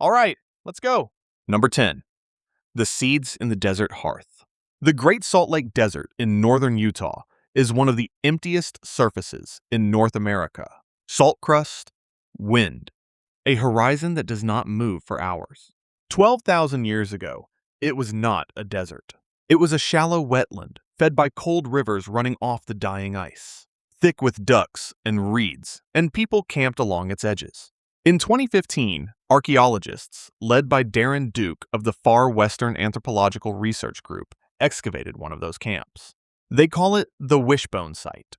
All right, let's go. Number 10. The seeds in the desert hearth. The Great Salt Lake Desert in northern Utah is one of the emptiest surfaces in North America. Salt crust, wind, a horizon that does not move for hours. 12,000 years ago, it was not a desert. It was a shallow wetland fed by cold rivers running off the dying ice, thick with ducks and reeds, and people camped along its edges. In 2015, archaeologists, led by Darren Duke of the Far Western Anthropological Research Group, excavated one of those camps. They call it the Wishbone Site.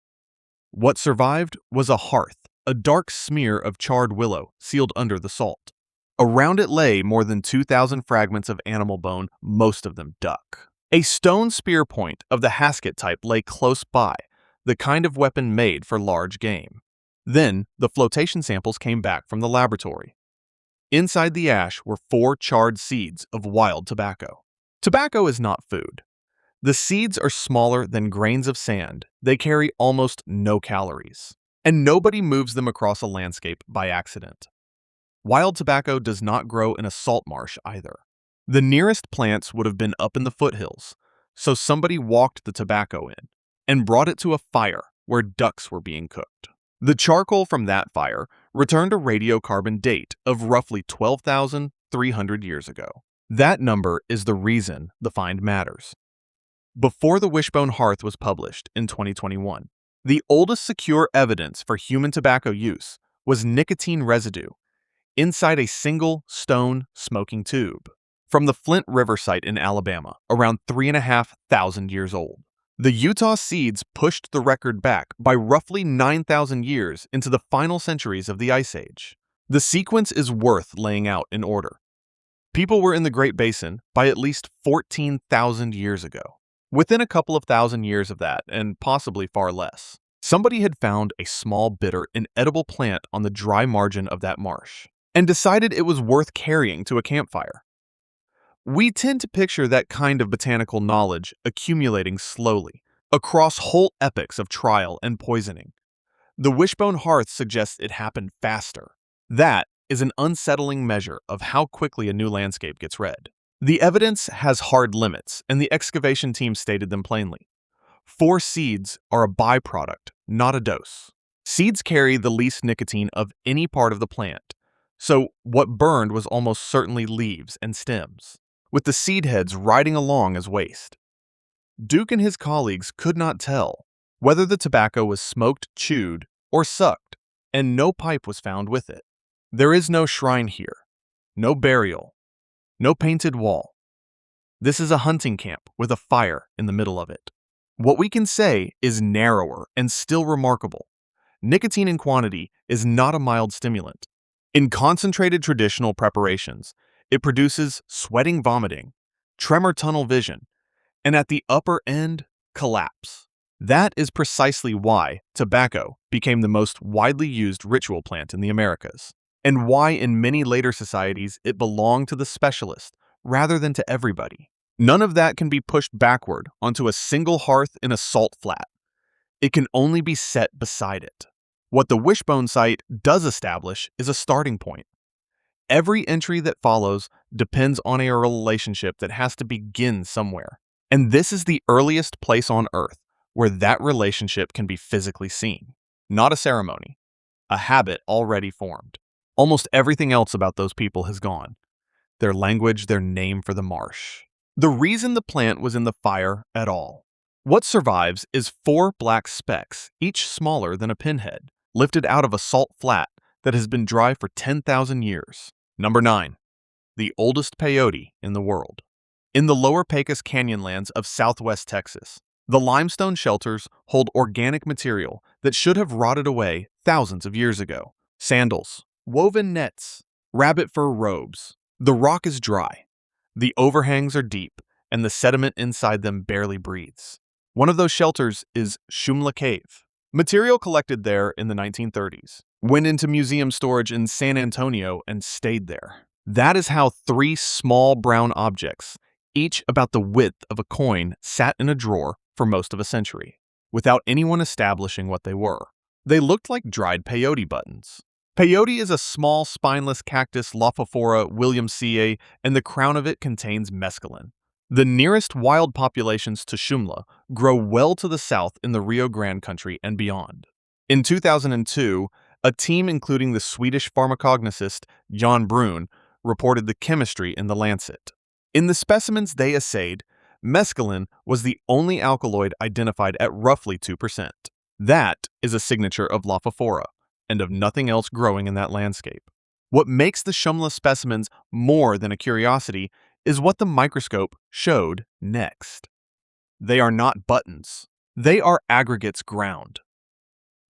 What survived was a hearth, a dark smear of charred willow sealed under the salt. Around it lay more than 2,000 fragments of animal bone, most of them duck. A stone spear point of the hasket type lay close by, the kind of weapon made for large game. Then, the flotation samples came back from the laboratory. Inside the ash were 4 charred seeds of wild tobacco. Tobacco is not food. The seeds are smaller than grains of sand. They carry almost no calories. And nobody moves them across a landscape by accident. Wild tobacco does not grow in a salt marsh either. The nearest plants would have been up in the foothills, so somebody walked the tobacco in and brought it to a fire where ducks were being cooked. The charcoal from that fire returned a radiocarbon date of roughly 12,300 years ago. That number is the reason the find matters. Before the Wishbone Hearth was published in 2021, the oldest secure evidence for human tobacco use was nicotine residue inside a single stone smoking tube from the Flint River site in Alabama, around 3,500 years old. The Utah seeds pushed the record back by roughly 9,000 years into the final centuries of the Ice Age. The sequence is worth laying out in order. People were in the Great Basin by at least 14,000 years ago. Within a couple of thousand years of that, and possibly far less, somebody had found a small, bitter, inedible plant on the dry margin of that marsh and decided it was worth carrying to a campfire. We tend to picture that kind of botanical knowledge accumulating slowly across whole epochs of trial and poisoning. The Wishbone Hearth suggests it happened faster. That is an unsettling measure of how quickly a new landscape gets read. The evidence has hard limits, and the excavation team stated them plainly. 4 seeds are a byproduct, not a dose. Seeds carry the least nicotine of any part of the plant, so what burned was almost certainly leaves and stems, with the seed heads riding along as waste. Duke and his colleagues could not tell whether the tobacco was smoked, chewed, or sucked, and no pipe was found with it. There is no shrine here, no burial, no painted wall. This is a hunting camp with a fire in the middle of it. What we can say is narrower and still remarkable. Nicotine in quantity is not a mild stimulant. In concentrated traditional preparations, it produces sweating vomiting, tremor tunnel vision, and at the upper end, collapse. That is precisely why tobacco became the most widely used ritual plant in the Americas, and why in many later societies it belonged to the specialist rather than to everybody. None of that can be pushed backward onto a single hearth in a salt flat. It can only be set beside it. What the Wishbone site does establish is a starting point. Every entry that follows depends on a relationship that has to begin somewhere. And this is the earliest place on Earth where that relationship can be physically seen. Not a ceremony, a habit already formed. Almost everything else about those people has gone. Their language, their name for the marsh. The reason the plant was in the fire at all. What survives is 4 black specks, each smaller than a pinhead, lifted out of a salt flat that has been dry for 10,000 years. Number 9. The oldest peyote in the world. In the lower Pecos Canyonlands of southwest Texas, the limestone shelters hold organic material that should have rotted away thousands of years ago. Sandals, woven nets, rabbit fur robes. The rock is dry. The overhangs are deep, and the sediment inside them barely breathes. One of those shelters is Pinwheel Cave. Material collected there in the 1930s, went into museum storage in San Antonio, and stayed there. That is how 3 small brown objects, each about the width of a coin, sat in a drawer for most of a century, without anyone establishing what they were. They looked like dried peyote buttons. Peyote is a small, spineless cactus Lophophora williamsii, and the crown of it contains mescaline. The nearest wild populations to Shumla grow well to the south in the Rio Grande country and beyond. In 2002, a team including the Swedish pharmacognosist Jan Brun reported the chemistry in The Lancet. In the specimens they assayed, mescaline was the only alkaloid identified at roughly 2%. That is a signature of Lophophora and of nothing else growing in that landscape. What makes the Shumla specimens more than a curiosity is what the microscope showed next. They are not buttons. They are aggregates ground.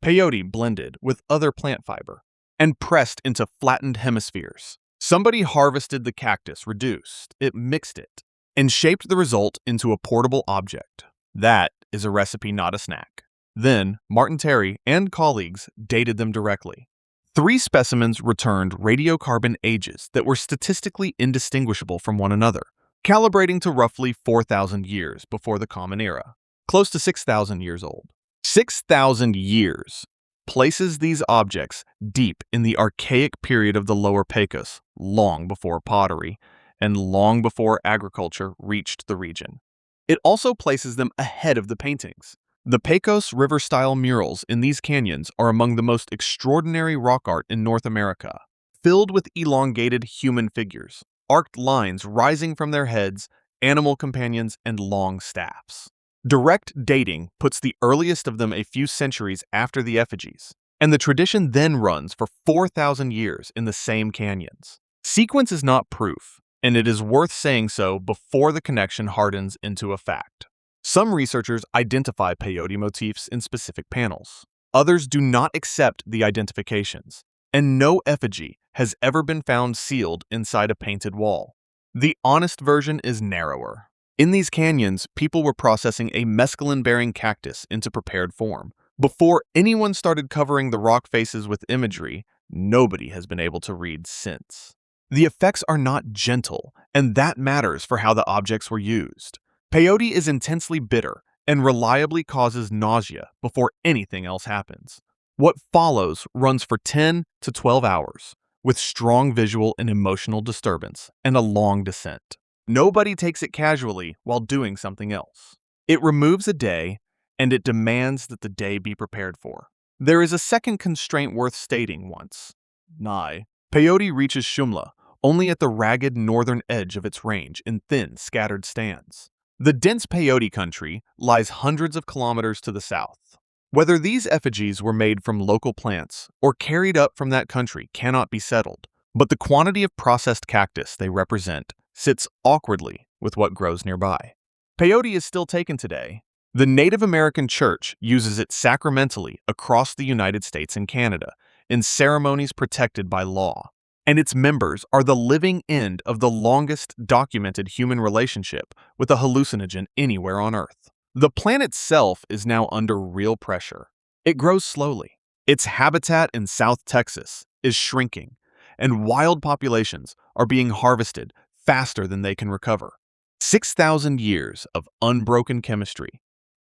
Peyote blended with other plant fiber and pressed into flattened hemispheres. Somebody harvested the cactus, reduced it, mixed it, and shaped the result into a portable object. That is a recipe, not a snack. Then, Martin Terry and colleagues dated them directly. 3 specimens returned radiocarbon ages that were statistically indistinguishable from one another, calibrating to roughly 4,000 years before the Common Era, close to 6,000 years old. 6,000 years places these objects deep in the archaic period of the Lower Pecos, long before pottery, and long before agriculture reached the region. It also places them ahead of the paintings. The Pecos River-style murals in these canyons are among the most extraordinary rock art in North America, filled with elongated human figures, arced lines rising from their heads, animal companions, and long staffs. Direct dating puts the earliest of them a few centuries after the effigies, and the tradition then runs for 4,000 years in the same canyons. Sequence is not proof, and it is worth saying so before the connection hardens into a fact. Some researchers identify peyote motifs in specific panels. Others do not accept the identifications, and no effigy has ever been found sealed inside a painted wall. The honest version is narrower. In these canyons, people were processing a mescaline-bearing cactus into prepared form. Before anyone started covering the rock faces with imagery, nobody has been able to read since. The effects are not gentle, and that matters for how the objects were used. Peyote is intensely bitter and reliably causes nausea before anything else happens. What follows runs for 10 to 12 hours, with strong visual and emotional disturbance and a long descent. Nobody takes it casually while doing something else. It removes a day, and it demands that the day be prepared for. There is a second constraint worth stating once. Peyote reaches Shumla only at the ragged northern edge of its range in thin, scattered stands. The dense peyote country lies hundreds of kilometers to the south. Whether these effigies were made from local plants or carried up from that country cannot be settled, but the quantity of processed cactus they represent sits awkwardly with what grows nearby. Peyote is still taken today. The Native American Church uses it sacramentally across the United States and Canada in ceremonies protected by law, and its members are the living end of the longest documented human relationship with a hallucinogen anywhere on Earth. The plant itself is now under real pressure. It grows slowly. Its habitat in South Texas is shrinking, and wild populations are being harvested faster than they can recover. 6,000 years of unbroken chemistry,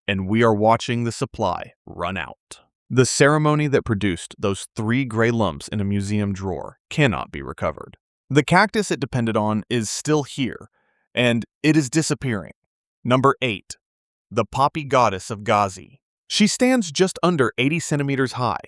and we are watching the supply run out. The ceremony that produced those 3 gray lumps in a museum drawer cannot be recovered. The cactus it depended on is still here, and it is disappearing. Number 8. The poppy goddess of Gazi. She stands just under 80 centimeters high,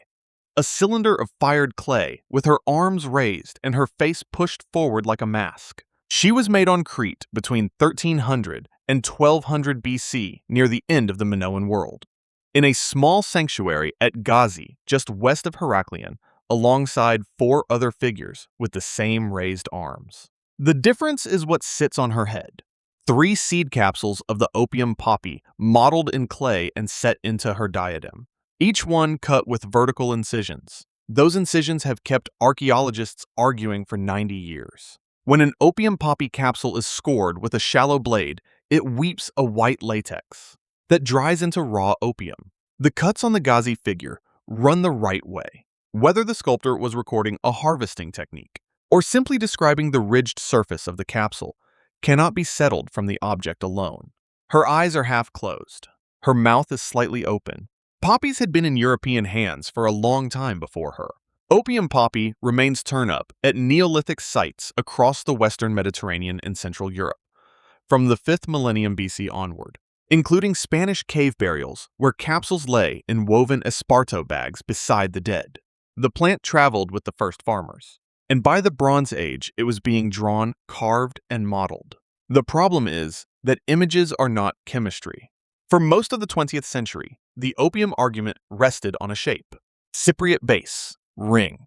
a cylinder of fired clay with her arms raised and her face pushed forward like a mask. She was made on Crete between 1300 and 1200 BC near the end of the Minoan world, in a small sanctuary at Gazi just west of Heraklion, alongside 4 other figures with the same raised arms. The difference is what sits on her head. 3 seed capsules of the opium poppy modeled in clay and set into her diadem, each one cut with vertical incisions. Those incisions have kept archaeologists arguing for 90 years. When an opium poppy capsule is scored with a shallow blade, it weeps a white latex that dries into raw opium. The cuts on the Gazi figure run the right way. Whether the sculptor was recording a harvesting technique or simply describing the ridged surface of the capsule cannot be settled from the object alone. Her eyes are half closed. Her mouth is slightly open. Poppies had been in European hands for a long time before her. Opium poppy remains turn up at Neolithic sites across the Western Mediterranean and Central Europe, from the 5th millennium BC onward, including Spanish cave burials where capsules lay in woven esparto bags beside the dead. The plant traveled with the first farmers, and by the Bronze Age it was being drawn, carved, and modeled. The problem is that images are not chemistry. For most of the 20th century, the opium argument rested on a shape: Cypriot base, ring,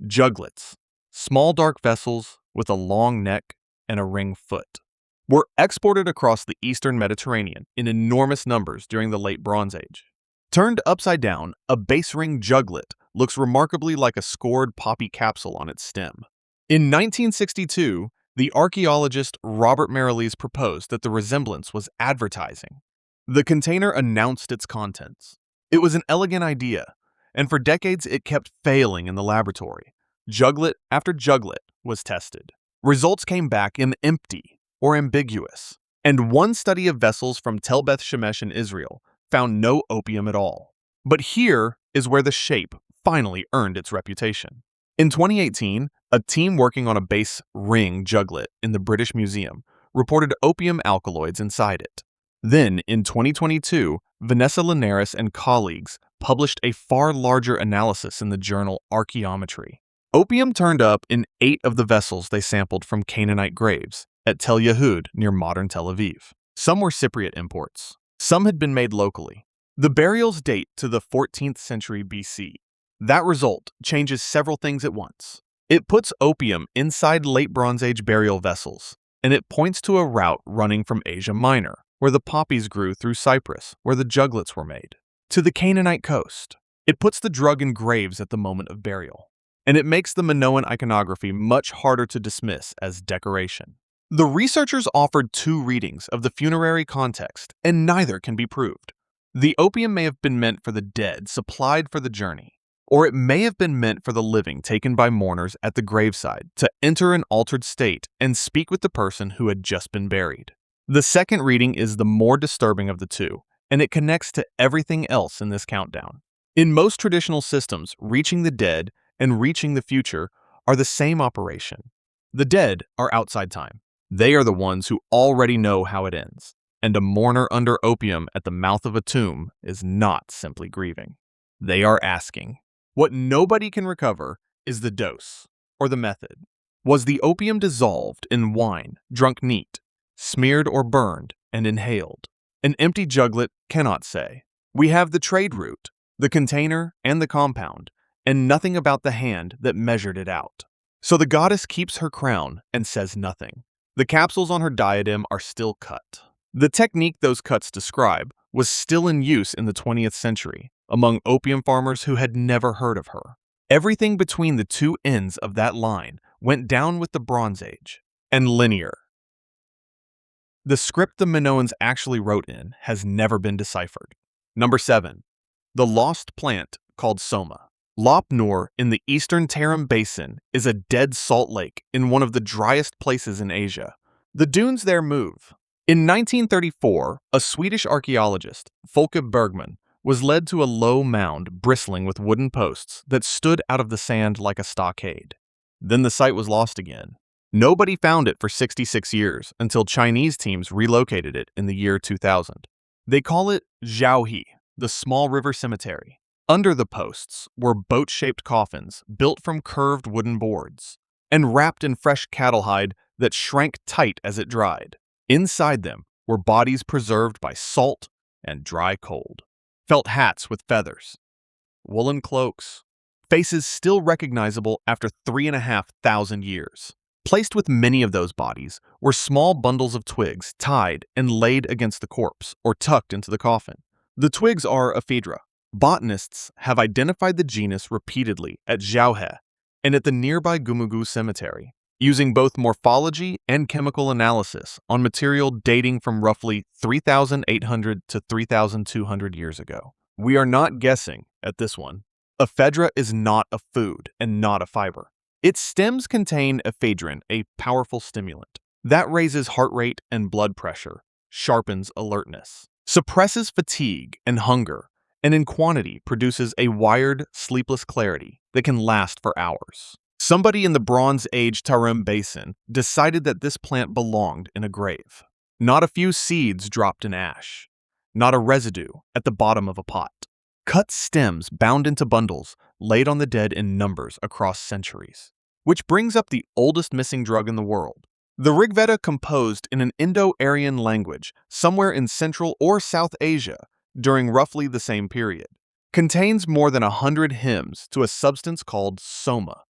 juglets, small dark vessels with a long neck and a ring foot, were exported across the eastern Mediterranean in enormous numbers during the late Bronze Age. Turned upside down, a base ring juglet looks remarkably like a scored poppy capsule on its stem. In 1962, the archaeologist Robert Merrilees proposed that the resemblance was advertising. The container announced its contents. It was an elegant idea, and for decades it kept failing in the laboratory. Juglet after juglet was tested. Results came back empty or ambiguous, and one study of vessels from Tel Beth Shemesh in Israel found no opium at all. But here is where the shape finally earned its reputation. In 2018, a team working on a base ring juglet in the British Museum reported opium alkaloids inside it. Then, in 2022, Vanessa Linares and colleagues published a far larger analysis in the journal Archaeometry. Opium turned up in 8 of the vessels they sampled from Canaanite graves at Tel Yehud near modern Tel Aviv. Some were Cypriot imports. Some had been made locally. The burials date to the 14th century BC. That result changes several things at once. It puts opium inside late Bronze Age burial vessels, and it points to a route running from Asia Minor, where the poppies grew, through Cyprus, where the juglets were made, to the Canaanite coast. It puts the drug in graves at the moment of burial, and it makes the Minoan iconography much harder to dismiss as decoration. The researchers offered 2 readings of the funerary context, and neither can be proved. The opium may have been meant for the dead supplied for the journey, or it may have been meant for the living taken by mourners at the graveside to enter an altered state and speak with the person who had just been buried. The second reading is the more disturbing of the 2, and it connects to everything else in this countdown. In most traditional systems, reaching the dead and reaching the future are the same operation. The dead are outside time. They are the ones who already know how it ends, and a mourner under opium at the mouth of a tomb is not simply grieving. They are asking. What nobody can recover is the dose, or the method. Was the opium dissolved in wine, drunk neat, smeared or burned, and inhaled? An empty juglet cannot say. We have the trade route, the container, and the compound, and nothing about the hand that measured it out. So the goddess keeps her crown and says nothing. The capsules on her diadem are still cut. The technique those cuts describe was still in use in the 20th century among opium farmers who had never heard of her. Everything between the 2 ends of that line went down with the Bronze Age, and linear. The script the Minoans actually wrote in has never been deciphered. Number 7. The lost plant called Soma. Lop Nur in the eastern Tarim Basin is a dead salt lake in one of the driest places in Asia. The dunes there move. In 1934, a Swedish archaeologist, Folke Bergman, was led to a low mound bristling with wooden posts that stood out of the sand like a stockade. Then the site was lost again. Nobody found it for 66 years until Chinese teams relocated it in the year 2000. They call it Zhaohe, the small river cemetery. Under the posts were boat-shaped coffins built from curved wooden boards and wrapped in fresh cattle hide that shrank tight as it dried. Inside them were bodies preserved by salt and dry cold. Felt hats with feathers, woolen cloaks, faces still recognizable after 3,500 years. Placed with many of those bodies were small bundles of twigs tied and laid against the corpse or tucked into the coffin. The twigs are ephedra. Botanists have identified the genus repeatedly at Zhaohe and at the nearby Gumugu Cemetery, using both morphology and chemical analysis on material dating from roughly 3,800 to 3,200 years ago. We are not guessing at this one. Ephedra is not a food and not a fiber. Its stems contain ephedrine, a powerful stimulant. That raises heart rate and blood pressure, sharpens alertness, suppresses fatigue and hunger, and in quantity produces a wired, sleepless clarity that can last for hours. Somebody in the Bronze Age Tarim Basin decided that this plant belonged in a grave. Not a few seeds dropped in ash. Not a residue at the bottom of a pot. Cut stems bound into bundles laid on the dead in numbers across centuries. Which brings up the oldest missing drug in the world. The Rigveda, composed in an Indo-Aryan language somewhere in Central or South Asia during roughly the same period, contains more than 100 hymns to a substance called Soma.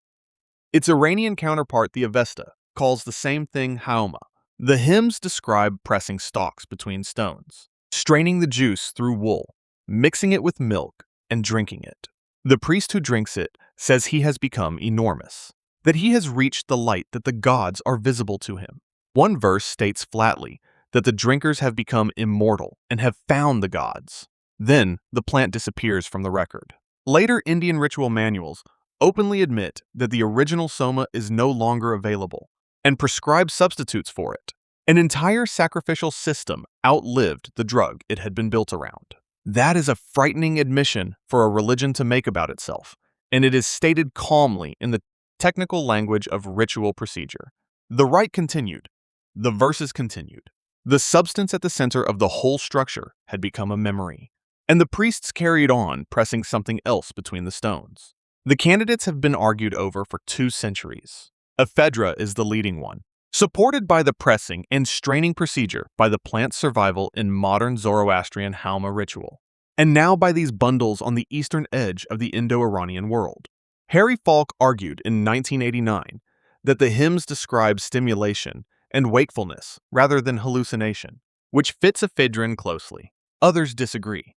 Its Iranian counterpart, the Avesta, calls the same thing Haoma. The hymns describe pressing stalks between stones, straining the juice through wool, mixing it with milk, and drinking it. The priest who drinks it says he has become enormous, that he has reached the light, that the gods are visible to him. One verse states flatly that the drinkers have become immortal and have found the gods. Then the plant disappears from the record. Later Indian ritual manuals openly admit that the original Soma is no longer available and prescribe substitutes for it. An entire sacrificial system outlived the drug it had been built around. That is a frightening admission for a religion to make about itself, and it is stated calmly in the technical language of ritual procedure. The rite continued. The verses continued. The substance at the center of the whole structure had become a memory, and the priests carried on pressing something else between the stones. The candidates have been argued over for 2 centuries. Ephedra is the leading one, supported by the pressing and straining procedure by the plant's survival in modern Zoroastrian Hauma ritual, and now by these bundles on the eastern edge of the Indo-Iranian world. Harry Falk argued in 1989 that the hymns describe stimulation and wakefulness rather than hallucination, which fits ephedrine closely. Others disagree.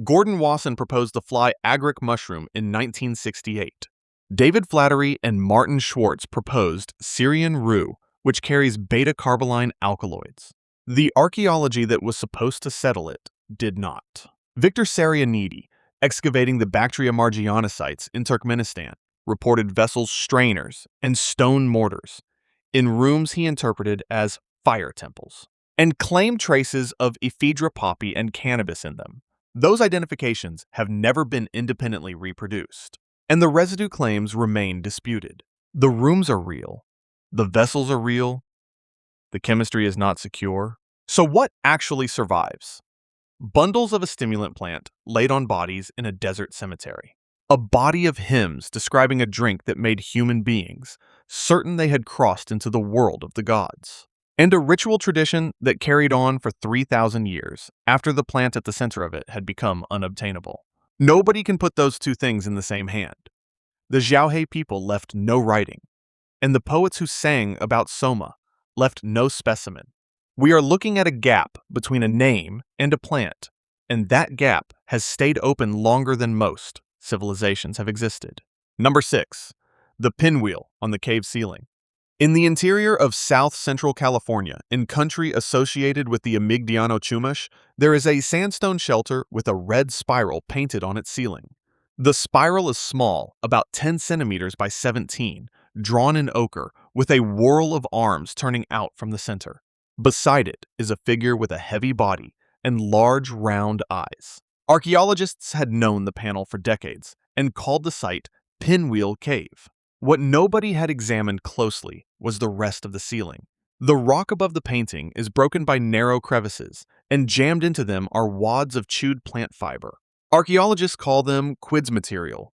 Gordon Wasson proposed the fly agaric mushroom in 1968. David Flattery and Martin Schwartz proposed Syrian rue, which carries beta-carboline alkaloids. The archaeology that was supposed to settle it did not. Victor Sarianidi, excavating the Bactria margiana sites in Turkmenistan, reported vessels, strainers, and stone mortars in rooms he interpreted as fire temples, and claimed traces of ephedra poppy and cannabis in them. Those identifications have never been independently reproduced, and the residue claims remain disputed. The rooms are real, the vessels are real, the chemistry is not secure. So what actually survives? Bundles of a stimulant plant laid on bodies in a desert cemetery. A body of hymns describing a drink that made human beings certain they had crossed into the world of the gods. And a ritual tradition that carried on for 3,000 years after the plant at the center of it had become unobtainable. Nobody can put those 2 things in the same hand. The Xiaohe people left no writing, and the poets who sang about Soma left no specimen. We are looking at a gap between a name and a plant, and that gap has stayed open longer than most civilizations have existed. Number 6. The pinwheel on the cave ceiling. In the interior of south-central California, in country associated with the Amigdiano Chumash, there is a sandstone shelter with a red spiral painted on its ceiling. The spiral is small, about 10 centimeters by 17, drawn in ochre, with a whorl of arms turning out from the center. Beside it is a figure with a heavy body and large, round eyes. Archaeologists had known the panel for decades and called the site Pinwheel Cave. What nobody had examined closely was the rest of the ceiling. The rock above the painting is broken by narrow crevices, and jammed into them are wads of chewed plant fiber. Archaeologists call them quids material,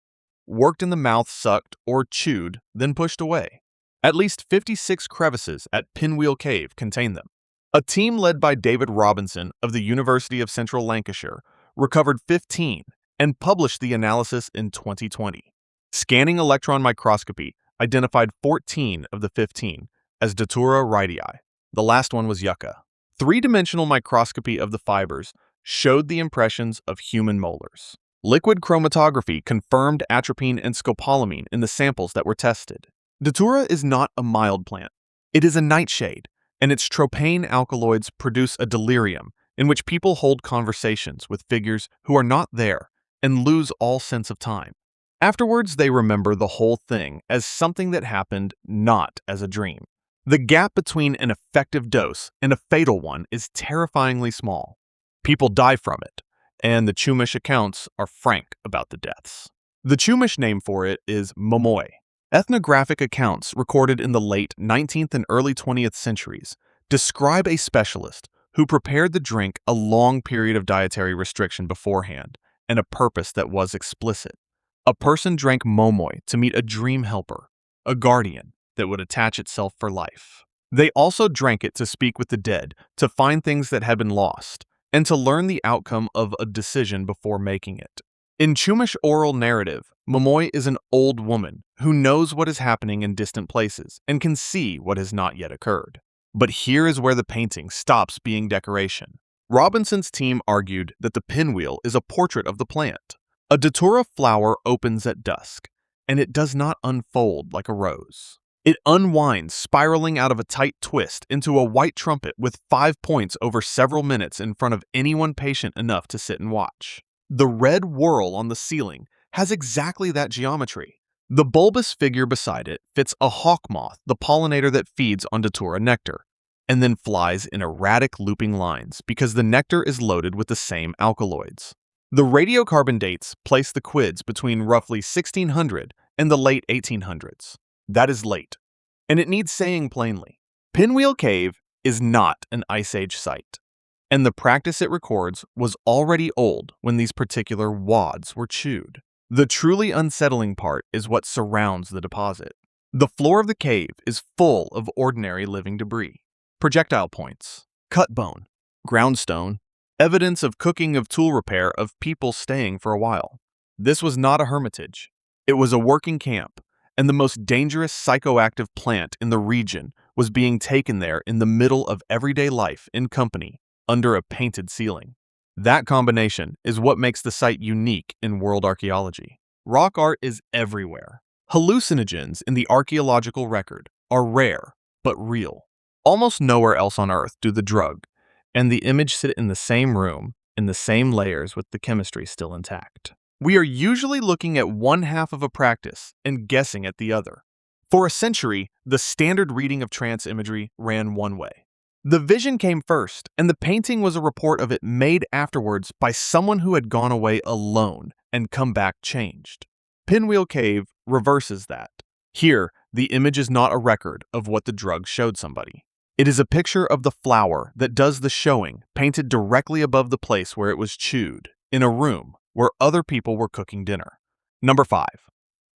worked in the mouth, sucked or chewed, then pushed away. At least 56 crevices at Pinwheel Cave contain them. A team led by David Robinson of the University of Central Lancashire recovered 15 and published the analysis in 2020. Scanning electron microscopy identified 14 of the 15 as datura rhytii. The last one was yucca. 3-dimensional microscopy of the fibers showed the impressions of human molars. Liquid chromatography confirmed atropine and scopolamine in the samples that were tested. Datura is not a mild plant. It is a nightshade, and its tropane alkaloids produce a delirium in which people hold conversations with figures who are not there and lose all sense of time. Afterwards, they remember the whole thing as something that happened, not as a dream. The gap between an effective dose and a fatal one is terrifyingly small. People die from it, and the Chumash accounts are frank about the deaths. The Chumash name for it is momoy. Ethnographic accounts recorded in the late 19th and early 20th centuries describe a specialist who prepared the drink a long period of dietary restriction beforehand and a purpose that was explicit. A person drank momoy to meet a dream helper, a guardian that would attach itself for life. They also drank it to speak with the dead, to find things that had been lost, and to learn the outcome of a decision before making it. In Chumash oral narrative, momoy is an old woman who knows what is happening in distant places and can see what has not yet occurred. But here is where the painting stops being decoration. Robinson's team argued that the pinwheel is a portrait of the plant. A datura flower opens at dusk, and it does not unfold like a rose. It unwinds, spiraling out of a tight twist into a white trumpet with 5 points over several minutes in front of anyone patient enough to sit and watch. The red whorl on the ceiling has exactly that geometry. The bulbous figure beside it fits a hawk moth, the pollinator that feeds on datura nectar, and then flies in erratic looping lines because the nectar is loaded with the same alkaloids. The radiocarbon dates place the quids between roughly 1600 and the late 1800s. That is late, and it needs saying plainly. Pinwheel Cave is not an Ice Age site, and the practice it records was already old when these particular wads were chewed. The truly unsettling part is what surrounds the deposit. The floor of the cave is full of ordinary living debris. Projectile points, cut bone, ground stone, evidence of cooking, of tool repair, of people staying for a while. This was not a hermitage. It was a working camp, and the most dangerous psychoactive plant in the region was being taken there in the middle of everyday life in company, under a painted ceiling. That combination is what makes the site unique in world archaeology. Rock art is everywhere. Hallucinogens in the archaeological record are rare, but real. Almost nowhere else on Earth do the drug and the image sit in the same room, in the same layers with the chemistry still intact. We are usually looking at one half of a practice and guessing at the other. For a century, the standard reading of trance imagery ran one way. The vision came first, and the painting was a report of it made afterwards by someone who had gone away alone and come back changed. Pinwheel Cave reverses that. Here, the image is not a record of what the drug showed somebody. It is a picture of the flower that does the showing, painted directly above the place where it was chewed, in a room where other people were cooking dinner. Number 5.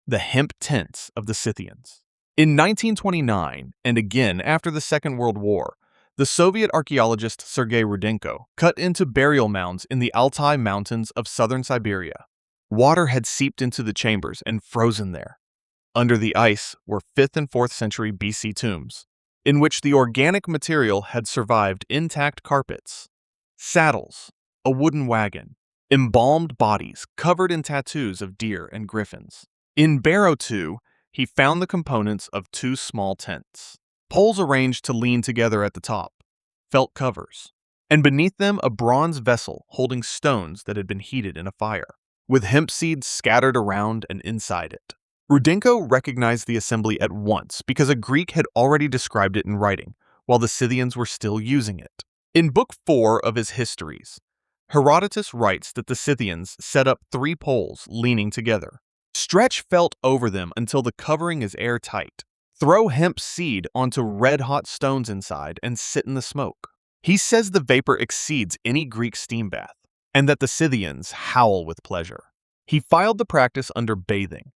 The hemp tents of the Scythians. In 1929, and again after the Second World War, the Soviet archaeologist Sergei Rudenko cut into burial mounds in the Altai Mountains of southern Siberia. Water had seeped into the chambers and frozen there. Under the ice were 5th and 4th century BC tombs, in which the organic material had survived intact carpets, saddles, a wooden wagon, embalmed bodies covered in tattoos of deer and griffins. In Barrow, too, he found the components of 2 small tents, poles arranged to lean together at the top, felt covers, and beneath them a bronze vessel holding stones that had been heated in a fire, with hemp seeds scattered around and inside it. Rudenko recognized the assembly at once because a Greek had already described it in writing, while the Scythians were still using it. In Book 4 of his Histories, Herodotus writes that the Scythians set up 3 poles leaning together. Stretch felt over them until the covering is airtight. Throw hemp seed onto red-hot stones inside and sit in the smoke. He says the vapor exceeds any Greek steam bath, and that the Scythians howl with pleasure. He filed the practice under bathing.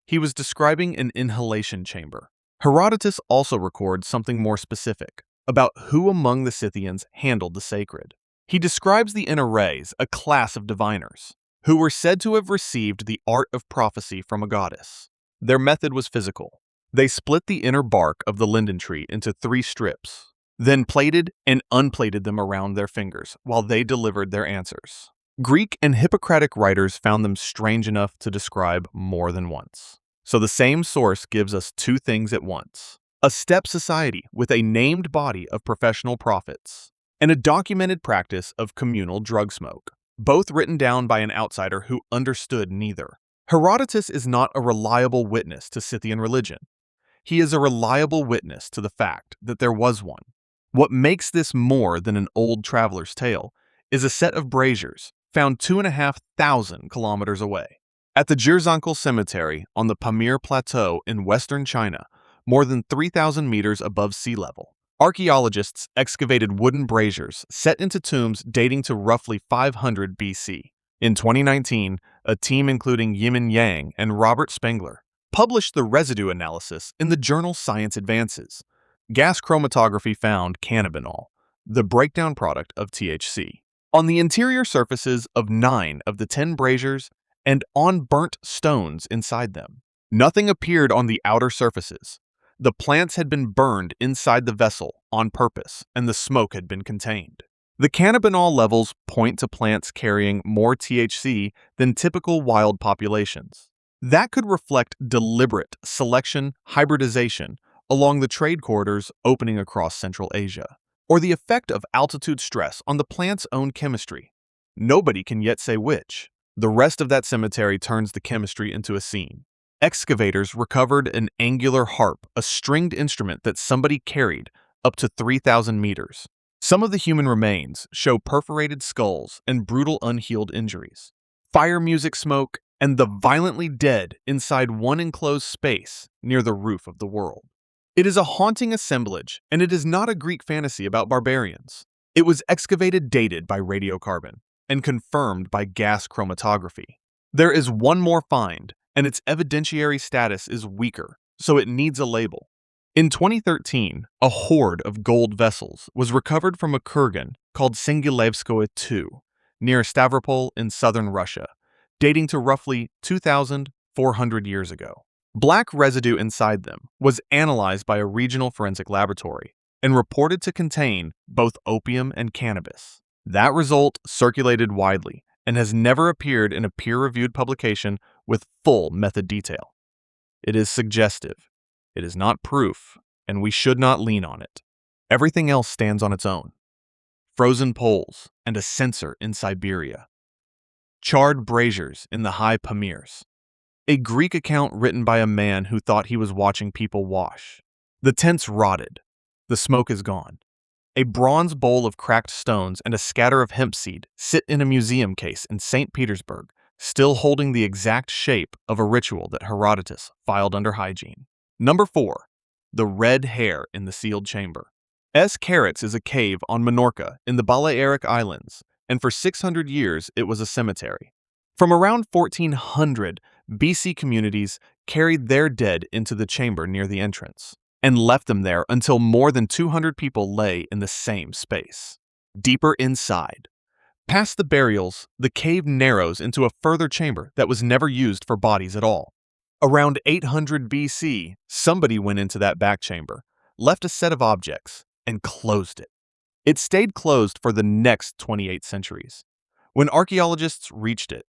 He was describing an inhalation chamber. Herodotus also records something more specific about who among the Scythians handled the sacred. He describes the Inares, a class of diviners, who were said to have received the art of prophecy from a goddess. Their method was physical. They split the inner bark of the linden tree into 3 strips, then plated and unplated them around their fingers while they delivered their answers. Greek and Hippocratic writers found them strange enough to describe more than once. So the same source gives us 2 things at once: a steppe society with a named body of professional prophets, and a documented practice of communal drug smoke, both written down by an outsider who understood neither. Herodotus is not a reliable witness to Scythian religion. He is a reliable witness to the fact that there was one. What makes this more than an old traveler's tale is a set of braziers found 2,500 kilometers away. At the Jirzankel Cemetery on the Pamir Plateau in western China, more than 3,000 meters above sea level, archaeologists excavated wooden braziers set into tombs dating to roughly 500 BC. In 2019, a team including Yimin Yang and Robert Spengler published the residue analysis in the journal Science Advances. Gas chromatography found cannabinol, the breakdown product of THC, on the interior surfaces of 9 of the 10 braziers and on burnt stones inside them. Nothing appeared on the outer surfaces. The plants had been burned inside the vessel on purpose, and the smoke had been contained. The cannabinol levels point to plants carrying more THC than typical wild populations. That could reflect deliberate selection hybridization along the trade corridors opening across Central Asia, or the effect of altitude stress on the plant's own chemistry. Nobody can yet say which. The rest of that cemetery turns the chemistry into a scene. Excavators recovered an angular harp, a stringed instrument that somebody carried up to 3,000 meters. Some of the human remains show perforated skulls and brutal unhealed injuries. Fire music smoke and the violently dead inside one enclosed space near the roof of the world. It is a haunting assemblage, and it is not a Greek fantasy about barbarians. It was excavated dated by radiocarbon and confirmed by gas chromatography. There is one more find, and its evidentiary status is weaker, so it needs a label. In 2013, a hoard of gold vessels was recovered from a kurgan called Sengilevskoye II, near Stavropol in southern Russia, dating to roughly 2,400 years ago. Black residue inside them was analyzed by a regional forensic laboratory and reported to contain both opium and cannabis. That result circulated widely and has never appeared in a peer-reviewed publication with full method detail. It is suggestive. It is not proof, and we should not lean on it. Everything else stands on its own. Frozen poles and a censer in Siberia. Charred braziers in the high Pamirs. A Greek account written by a man who thought he was watching people wash. The tents rotted. The smoke is gone. A bronze bowl of cracked stones and a scatter of hemp seed sit in a museum case in St. Petersburg, still holding the exact shape of a ritual that Herodotus filed under hygiene. Number 4. The red hair in the sealed chamber. Carrots is a cave on Minorca in the Balearic Islands, and for 600 years it was a cemetery. From around 1400, BC communities carried their dead into the chamber near the entrance and left them there until more than 200 people lay in the same space. Deeper inside, past the burials, the cave narrows into a further chamber that was never used for bodies at all. Around 800 BC, somebody went into that back chamber, left a set of objects, and closed it. It stayed closed for the next 28 centuries. When archaeologists reached it,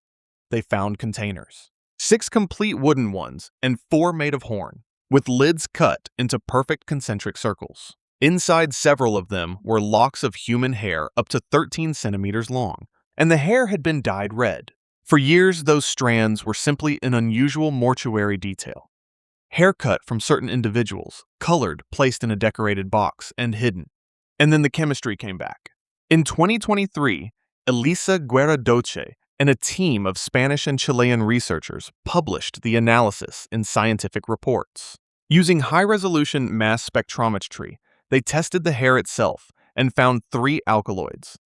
they found containers. 6 complete wooden ones and 4 made of horn, with lids cut into perfect concentric circles. Inside several of them were locks of human hair up to 13 centimeters long, and the hair had been dyed red. For years, those strands were simply an unusual mortuary detail. Hair cut from certain individuals, colored, placed in a decorated box, and hidden. And then the chemistry came back. In 2023, Elisa Guerra-Doce and a team of Spanish and Chilean researchers published the analysis in scientific reports. Using high-resolution mass spectrometry, they tested the hair itself and found 3 alkaloids: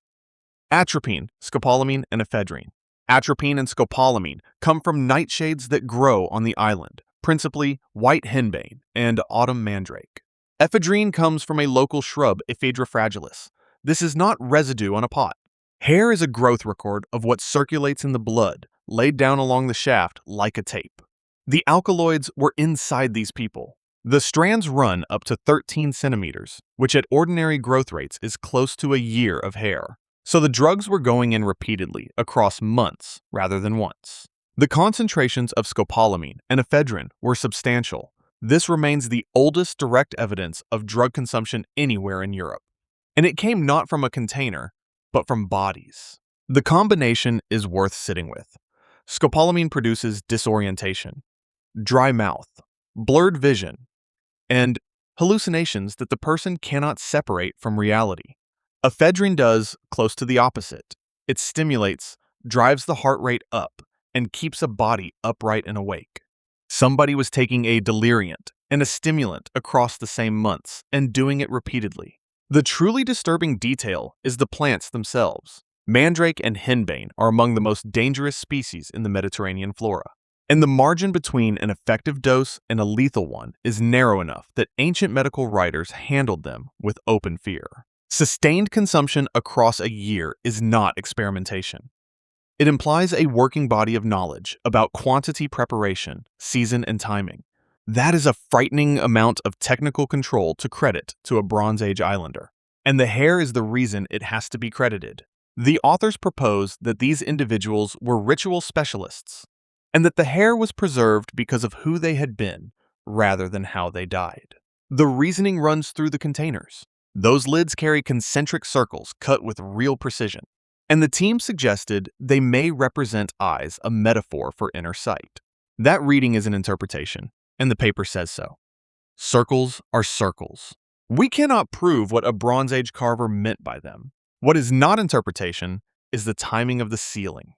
atropine, scopolamine, and ephedrine. Atropine and scopolamine come from nightshades that grow on the island, principally white henbane and autumn mandrake. Ephedrine comes from a local shrub, Ephedra fragilis. This is not residue on a pot. Hair is a growth record of what circulates in the blood, laid down along the shaft like a tape. The alkaloids were inside these people. The strands run up to 13 centimeters, which at ordinary growth rates is close to a year of hair. So the drugs were going in repeatedly across months rather than once. The concentrations of scopolamine and ephedrine were substantial. This remains the oldest direct evidence of drug consumption anywhere in Europe. And it came not from a container, but from bodies. The combination is worth sitting with. Scopolamine produces disorientation, dry mouth, blurred vision, and hallucinations that the person cannot separate from reality. Ephedrine does close to the opposite. It stimulates drives the heart rate up, and keeps a body upright and awake. Somebody was taking a deliriant and a stimulant across the same months and doing it repeatedly. The truly disturbing detail is the plants themselves. Mandrake and henbane are among the most dangerous species in the Mediterranean flora, and the margin between an effective dose and a lethal one is narrow enough that ancient medical writers handled them with open fear. Sustained consumption across a year is not experimentation. It implies a working body of knowledge about quantity preparation, season, and timing. That is a frightening amount of technical control to credit to a Bronze Age islander. And the hair is the reason it has to be credited. The authors propose that these individuals were ritual specialists, and that the hair was preserved because of who they had been, rather than how they died. The reasoning runs through the containers. Those lids carry concentric circles cut with real precision, and the team suggested they may represent eyes, a metaphor for inner sight. That reading is an interpretation, and the paper says so. Circles are circles. We cannot prove what a Bronze Age carver meant by them. What is not interpretation is the timing of the sealing.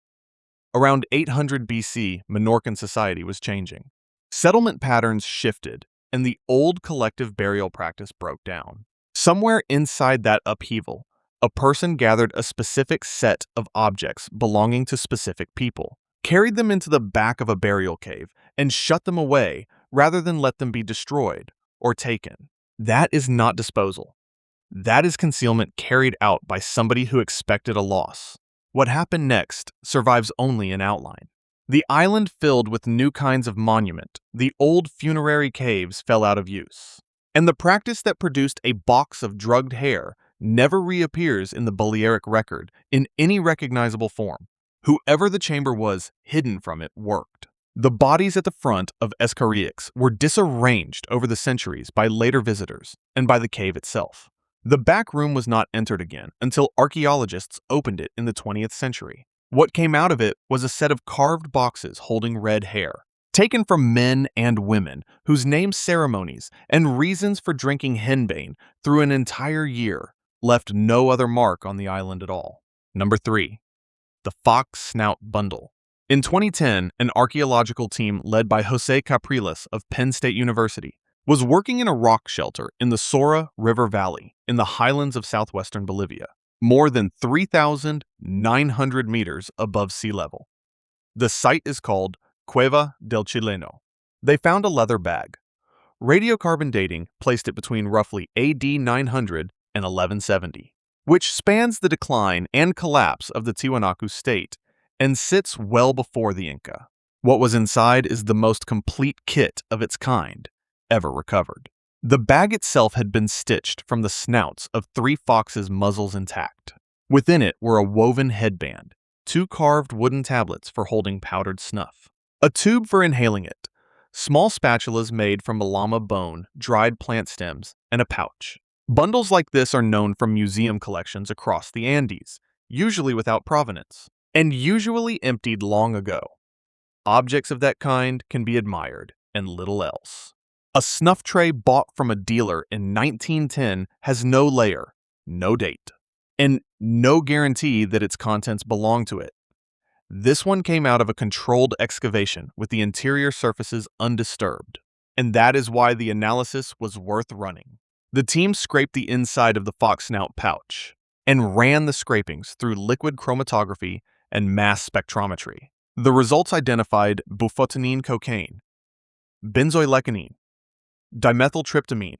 Around 800 BC, Menorcan society was changing. Settlement patterns shifted, and the old collective burial practice broke down. Somewhere inside that upheaval, a person gathered a specific set of objects belonging to specific people, carried them into the back of a burial cave, and shut them away rather than let them be destroyed or taken. That is not disposal. That is concealment carried out by somebody who expected a loss. What happened next survives only in outline. The island filled with new kinds of monument, the old funerary caves fell out of use, and the practice that produced a box of drugged hair never reappears in the Balearic record in any recognizable form. Whoever the chamber was hidden from it worked. The bodies at the front of Escariax were disarranged over the centuries by later visitors and by the cave itself. The back room was not entered again until archaeologists opened it in the 20th century. What came out of it was a set of carved boxes holding red hair, taken from men and women whose names, ceremonies, and reasons for drinking henbane through an entire year left no other mark on the island at all. Number 3. The Fox Snout Bundle. In 2010, an archaeological team led by Jose Capriles of Penn State University was working in a rock shelter in the Sora River Valley in the highlands of southwestern Bolivia, more than 3,900 meters above sea level. The site is called Cueva del Chileno. They found a leather bag. Radiocarbon dating placed it between roughly AD 900 and 1170, which spans the decline and collapse of the Tiwanaku state and sits well before the Inca. What was inside is the most complete kit of its kind ever recovered. The bag itself had been stitched from the snouts of 3 foxes' muzzles intact. Within it were a woven headband, 2 carved wooden tablets for holding powdered snuff, a tube for inhaling it, small spatulas made from llama bone, dried plant stems, and a pouch. Bundles like this are known from museum collections across the Andes, usually without provenance, and usually emptied long ago. Objects of that kind can be admired, and little else. A snuff tray bought from a dealer in 1910 has no layer, no date, and no guarantee that its contents belong to it. This one came out of a controlled excavation with the interior surfaces undisturbed, and that is why the analysis was worth running. The team scraped the inside of the fox snout pouch and ran the scrapings through liquid chromatography and mass spectrometry. The results identified bufotenine cocaine, benzoylecgonine, dimethyltryptamine,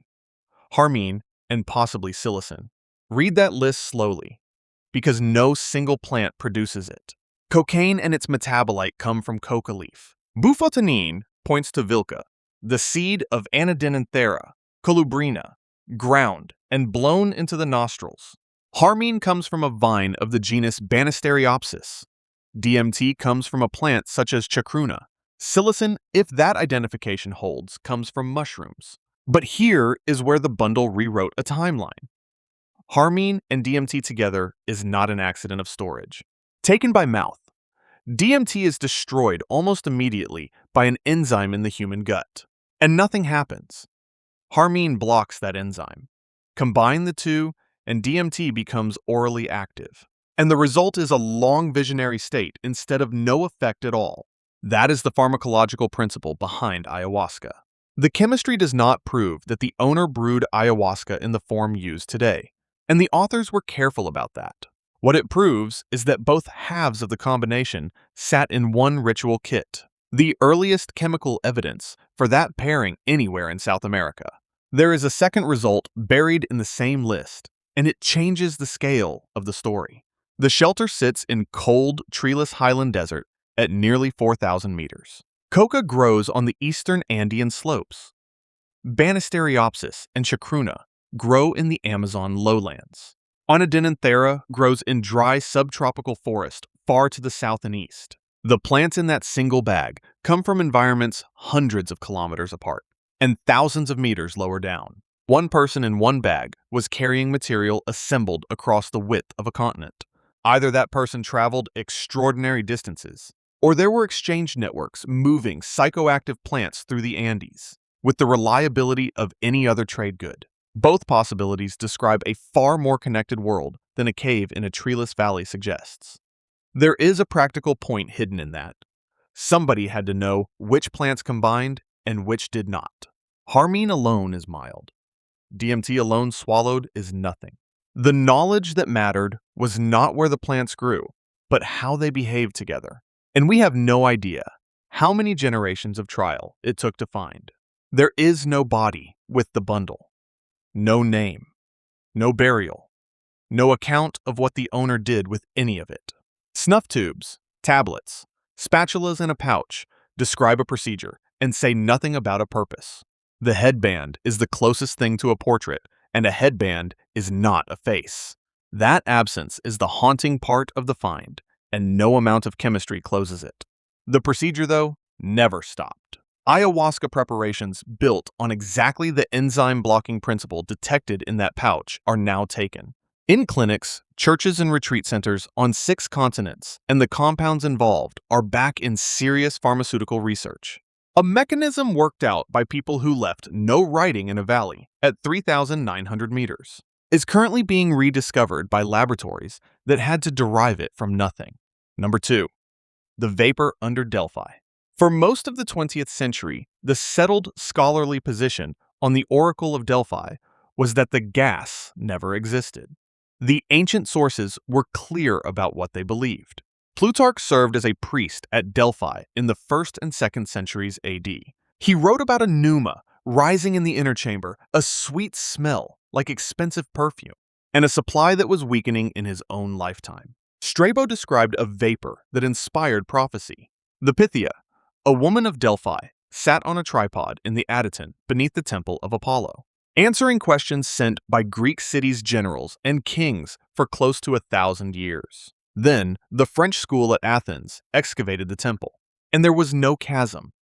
harmine, and possibly psilocin. Read that list slowly, because no single plant produces it. Cocaine and its metabolite come from coca leaf. Bufotenine points to vilca, the seed of Anadenanthera colubrina, ground and blown into the nostrils. Harmine comes from a vine of the genus Banisteriopsis. DMT comes from a plant such as chacruna. Psilocin, if that identification holds, comes from mushrooms. But here is where the bundle rewrote a timeline. Harmine and DMT together is not an accident of storage. Taken by mouth, DMT is destroyed almost immediately by an enzyme in the human gut, and nothing happens. Harmine blocks that enzyme. Combine the two, and DMT becomes orally active. And the result is a long visionary state instead of no effect at all. That is the pharmacological principle behind ayahuasca. The chemistry does not prove that the owner brewed ayahuasca in the form used today, and the authors were careful about that. What it proves is that both halves of the combination sat in one ritual kit, the earliest chemical evidence for that pairing anywhere in South America. There is a second result buried in the same list, and it changes the scale of the story. The shelter sits in cold, treeless highland desert at nearly 4,000 meters. Coca grows on the eastern Andean slopes. Banisteriopsis and chacruna grow in the Amazon lowlands. Onodinanthera grows in dry subtropical forest far to the south and east. The plants in that single bag come from environments hundreds of kilometers apart and thousands of meters lower down. One person in one bag was carrying material assembled across the width of a continent. Either that person traveled extraordinary distances, or there were exchange networks moving psychoactive plants through the Andes with the reliability of any other trade good. Both possibilities describe a far more connected world than a cave in a treeless valley suggests. There is a practical point hidden in that. Somebody had to know which plants combined and which did not. Harmine alone is mild. DMT alone swallowed is nothing. The knowledge that mattered was not where the plants grew, but how they behaved together. And we have no idea how many generations of trial it took to find. There is no body with the bundle. No name, no burial, no account of what the owner did with any of it. Snuff tubes, tablets, spatulas in a pouch describe a procedure and say nothing about a purpose. The headband is the closest thing to a portrait, and a headband is not a face. That absence is the haunting part of the find, and no amount of chemistry closes it. The procedure, though, never stopped. Ayahuasca preparations built on exactly the enzyme-blocking principle detected in that pouch are now taken. In clinics, churches, and retreat centers on 6 continents, and the compounds involved are back in serious pharmaceutical research. A mechanism worked out by people who left no writing in a valley at 3,900 meters is currently being rediscovered by laboratories that had to derive it from nothing. Number 2. The vapor under Delphi. For most of the 20th century, the settled scholarly position on the Oracle of Delphi was that the gas never existed. The ancient sources were clear about what they believed. Plutarch served as a priest at Delphi in the 1st and 2nd centuries AD. He wrote about a pneuma rising in the inner chamber, a sweet smell like expensive perfume, and a supply that was weakening in his own lifetime. Strabo described a vapor that inspired prophecy. The Pythia, a woman of Delphi, sat on a tripod in the Adyton beneath the temple of Apollo, answering questions sent by Greek cities' generals and kings for close to 1,000 years. Then, the French school at Athens excavated the temple, and there was no chasm.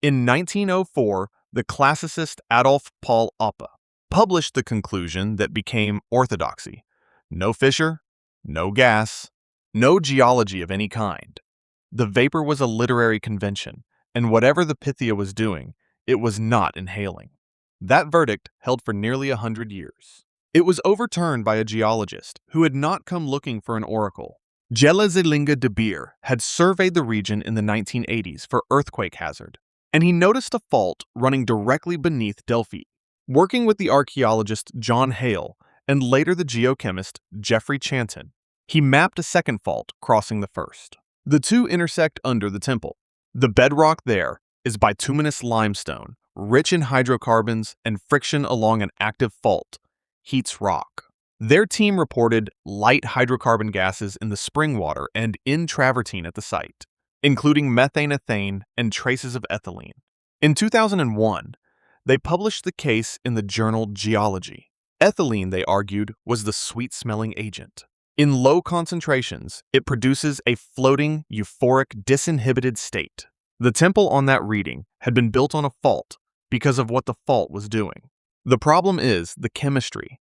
In 1904, the classicist Adolphe Paul Oppe published the conclusion that became orthodoxy. No fissure, no gas, no geology of any kind. The vapor was a literary convention, and whatever the Pythia was doing, it was not inhaling. That verdict held for nearly 100 years. It was overturned by a geologist who had not come looking for an oracle. Gelezelinga de Beer had surveyed the region in the 1980s for earthquake hazard, and he noticed a fault running directly beneath Delphi. Working with the archaeologist John Hale and later the geochemist Geoffrey Chanton, he mapped a second fault crossing the first. The two intersect under the temple. The bedrock there is bituminous limestone, rich in hydrocarbons, and friction along an active fault heats rock. Their team reported light hydrocarbon gases in the spring water and in travertine at the site, including methanethane and traces of ethylene. In 2001, they published the case in the journal Geology. Ethylene, they argued, was the sweet-smelling agent. In low concentrations, it produces a floating, euphoric, disinhibited state. The temple on that reading had been built on a fault because of what the fault was doing. The problem is the chemistry.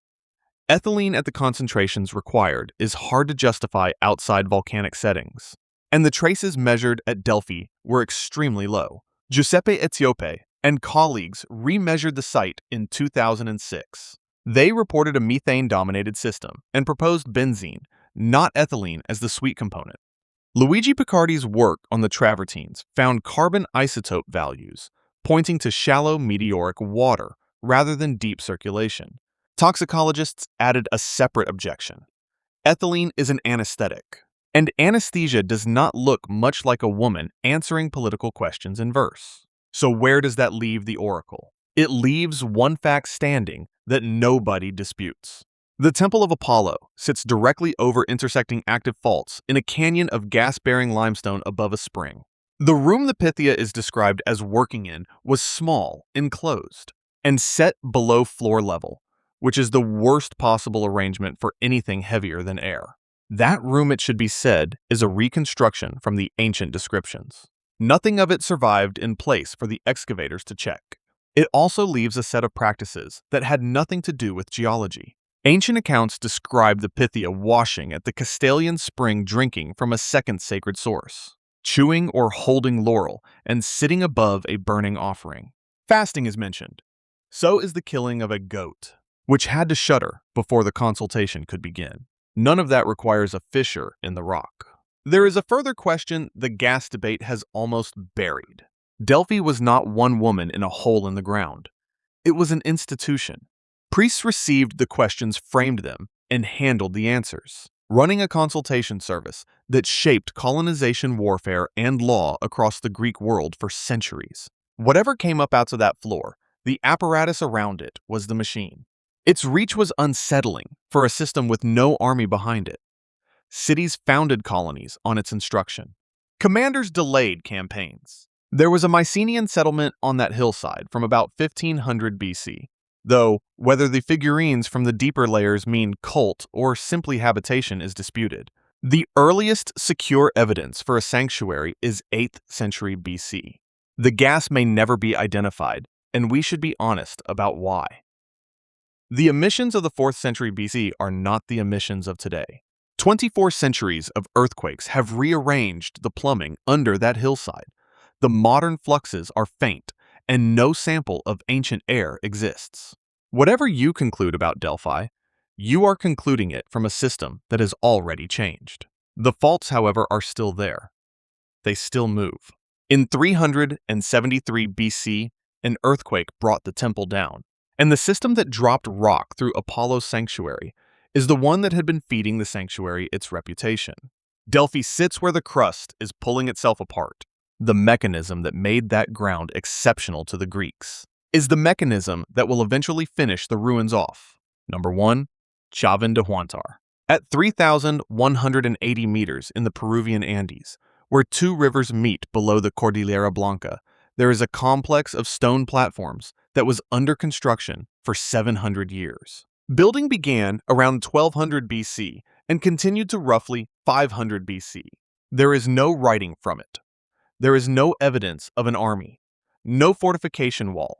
Ethylene at the concentrations required is hard to justify outside volcanic settings, and the traces measured at Delphi were extremely low. Giuseppe Etiope and colleagues remeasured the site in 2006. They reported a methane-dominated system and proposed benzene not ethylene as the sweet component. Luigi Picardi's work on the travertines found carbon isotope values, pointing to shallow meteoric water rather than deep circulation. Toxicologists added a separate objection. Ethylene is an anesthetic, and anesthesia does not look much like a woman answering political questions in verse. So where does that leave the oracle? It leaves one fact standing that nobody disputes. The Temple of Apollo sits directly over intersecting active faults in a canyon of gas-bearing limestone above a spring. The room the Pythia is described as working in was small, enclosed, and set below floor level, which is the worst possible arrangement for anything heavier than air. That room, it should be said, is a reconstruction from the ancient descriptions. Nothing of it survived in place for the excavators to check. It also leaves a set of practices that had nothing to do with geology. Ancient accounts describe the Pythia washing at the Castalian spring, drinking from a second sacred source, chewing or holding laurel, and sitting above a burning offering. Fasting is mentioned. So is the killing of a goat, which had to shudder before the consultation could begin. None of that requires a fissure in the rock. There is a further question the gas debate has almost buried. Delphi was not one woman in a hole in the ground. It was an institution. Priests received the questions, framed them, and handled the answers, running a consultation service that shaped colonization, warfare, and law across the Greek world for centuries. Whatever came up out of that floor, the apparatus around it was the machine. Its reach was unsettling for a system with no army behind it. Cities founded colonies on its instruction. Commanders delayed campaigns. There was a Mycenaean settlement on that hillside from about 1500 BC, though whether the figurines from the deeper layers mean cult or simply habitation is disputed. The earliest secure evidence for a sanctuary is 8th century BC. The gas may never be identified, and we should be honest about why. The emissions of the 4th century BC are not the emissions of today. 24 centuries of earthquakes have rearranged the plumbing under that hillside. The modern fluxes are faint, and no sample of ancient air exists. Whatever you conclude about Delphi, you are concluding it from a system that has already changed. The faults, however, are still there. They still move. In 373 BC, an earthquake brought the temple down, and the system that dropped rock through Apollo's sanctuary is the one that had been feeding the sanctuary its reputation. Delphi sits where the crust is pulling itself apart. The mechanism that made that ground exceptional to the Greeks is the mechanism that will eventually finish the ruins off. Number 1, Chavin de Huantar. At 3,180 meters in the Peruvian Andes, where two rivers meet below the Cordillera Blanca, there is a complex of stone platforms that was under construction for 700 years. Building began around 1200 BC and continued to roughly 500 BC. There is no writing from it. There is no evidence of an army, no fortification wall,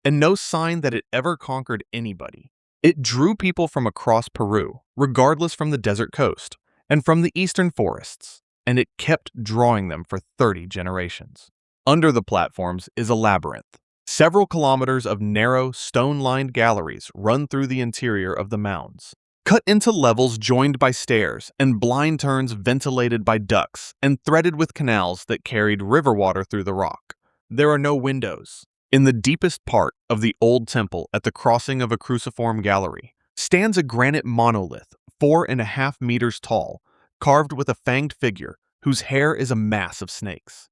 and no sign that it ever conquered anybody. It drew people from across Peru, regardless from the desert coast, and from the eastern forests, and it kept drawing them for 30 generations. Under the platforms is a labyrinth. Several kilometers of narrow, stone-lined galleries run through the interior of the mounds, cut into levels joined by stairs and blind turns ventilated by ducts and threaded with canals that carried river water through the rock. There are no windows. In the deepest part of the old temple at the crossing of a cruciform gallery stands a granite monolith 4.5 meters tall, carved with a fanged figure whose hair is a mass of snakes.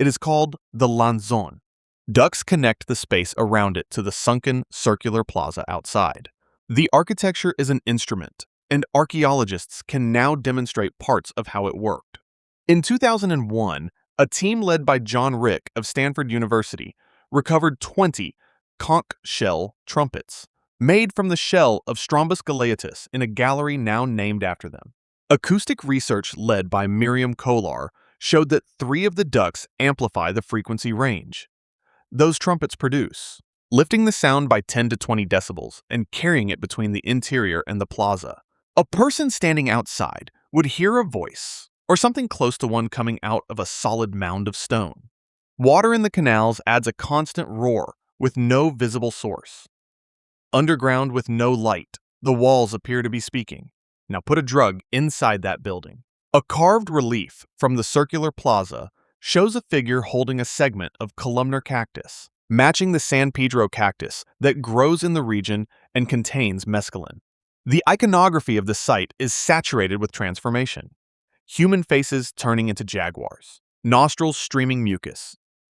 It is called the Lanzon. Ducts connect the space around it to the sunken, circular plaza outside. The architecture is an instrument, and archaeologists can now demonstrate parts of how it worked. In 2001, a team led by John Rick of Stanford University recovered 20 conch shell trumpets, made from the shell of Strombus galeatus in a gallery now named after them. Acoustic research led by Miriam Kolar showed that 3 of the ducts amplify the frequency range those trumpets produce, lifting the sound by 10 to 20 decibels and carrying it between the interior and the plaza. A person standing outside would hear a voice, or something close to one coming out of a solid mound of stone. Water in the canals adds a constant roar with no visible source. Underground with no light, the walls appear to be speaking. Now put a drug inside that building. A carved relief from the circular plaza shows a figure holding a segment of columnar cactus, matching the San Pedro cactus that grows in the region and contains mescaline. The iconography of the site is saturated with transformation. Human faces turning into jaguars, nostrils streaming mucus,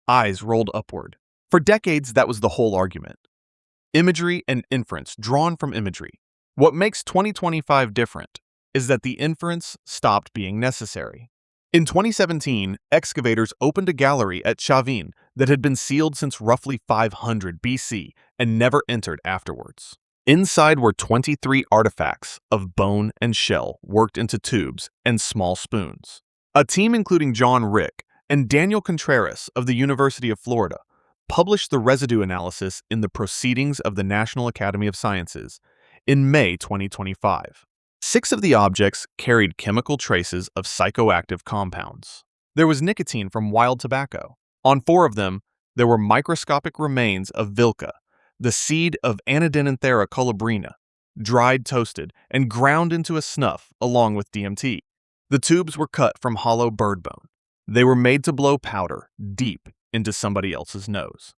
eyes rolled upward. For decades, that was the whole argument. Imagery and inference drawn from imagery. What makes 2025 different is that the inference stopped being necessary. In 2017, excavators opened a gallery at Chavín that had been sealed since roughly 500 BC and never entered afterwards. Inside were 23 artifacts of bone and shell worked into tubes and small spoons. A team including John Rick and Daniel Contreras of the University of Florida published the residue analysis in the Proceedings of the National Academy of Sciences in May 2025. 6 of the objects carried chemical traces of psychoactive compounds. There was nicotine from wild tobacco. On 4 of them, there were microscopic remains of vilca, the seed of Anadenanthera colubrina, dried, toasted, and ground into a snuff along with DMT. The tubes were cut from hollow bird bone. They were made to blow powder deep into somebody else's nose.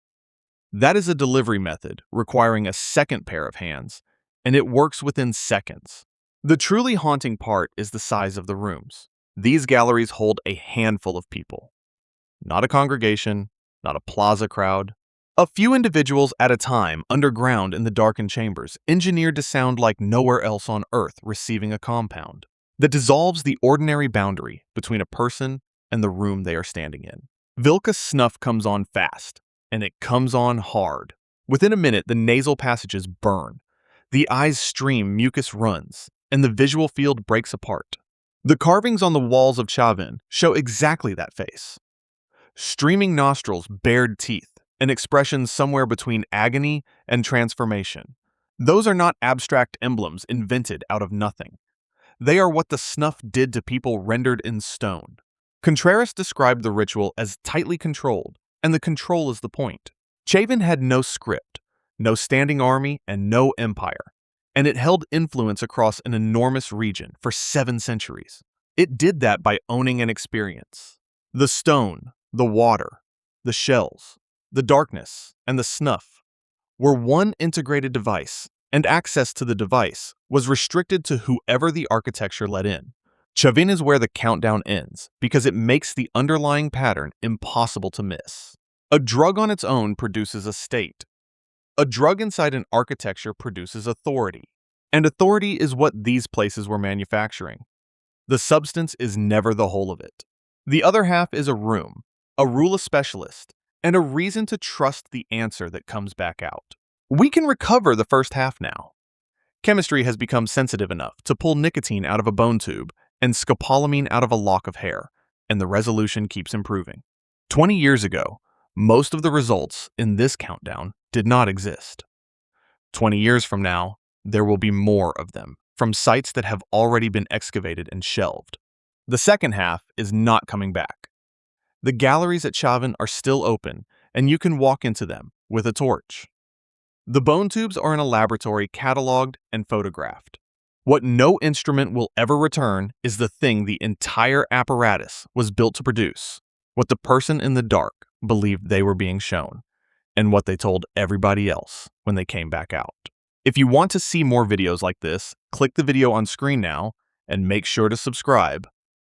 That is a delivery method requiring a second pair of hands, and it works within seconds. The truly haunting part is the size of the rooms. These galleries hold a handful of people. Not a congregation, not a plaza crowd. A few individuals at a time underground in the darkened chambers, engineered to sound like nowhere else on Earth receiving a compound that dissolves the ordinary boundary between a person and the room they are standing in. Vilca snuff comes on fast, and it comes on hard. Within a minute, the nasal passages burn. The eyes stream, mucus runs, and the visual field breaks apart. The carvings on the walls of Chavin show exactly that face. Streaming nostrils, bared teeth, and expressions somewhere between agony and transformation. Those are not abstract emblems invented out of nothing. They are what the snuff did to people rendered in stone. Contreras described the ritual as tightly controlled, and the control is the point. Chavin had no script, no standing army, and no empire, and it held influence across an enormous region for 7 centuries. It did that by owning an experience. The stone, the water, the shells, the darkness, and the snuff were one integrated device, and access to the device was restricted to whoever the architecture let in. Chavin is where the countdown ends because it makes the underlying pattern impossible to miss. A drug on its own produces a state. A drug inside an architecture produces authority. And authority is what these places were manufacturing. The substance is never the whole of it. The other half is a room, a rule specialist, and a reason to trust the answer that comes back out. We can recover the first half now. Chemistry has become sensitive enough to pull nicotine out of a bone tube and scopolamine out of a lock of hair, and the resolution keeps improving. 20 years ago, most of the results in this countdown did not exist. 20 years from now, there will be more of them, from sites that have already been excavated and shelved. The second half is not coming back. The galleries at Chavin are still open, and you can walk into them with a torch. The bone tubes are in a laboratory cataloged and photographed. What no instrument will ever return is the thing the entire apparatus was built to produce, what the person in the dark believed they were being shown, and what they told everybody else when they came back out. If you want to see more videos like this, click the video on screen now and make sure to subscribe.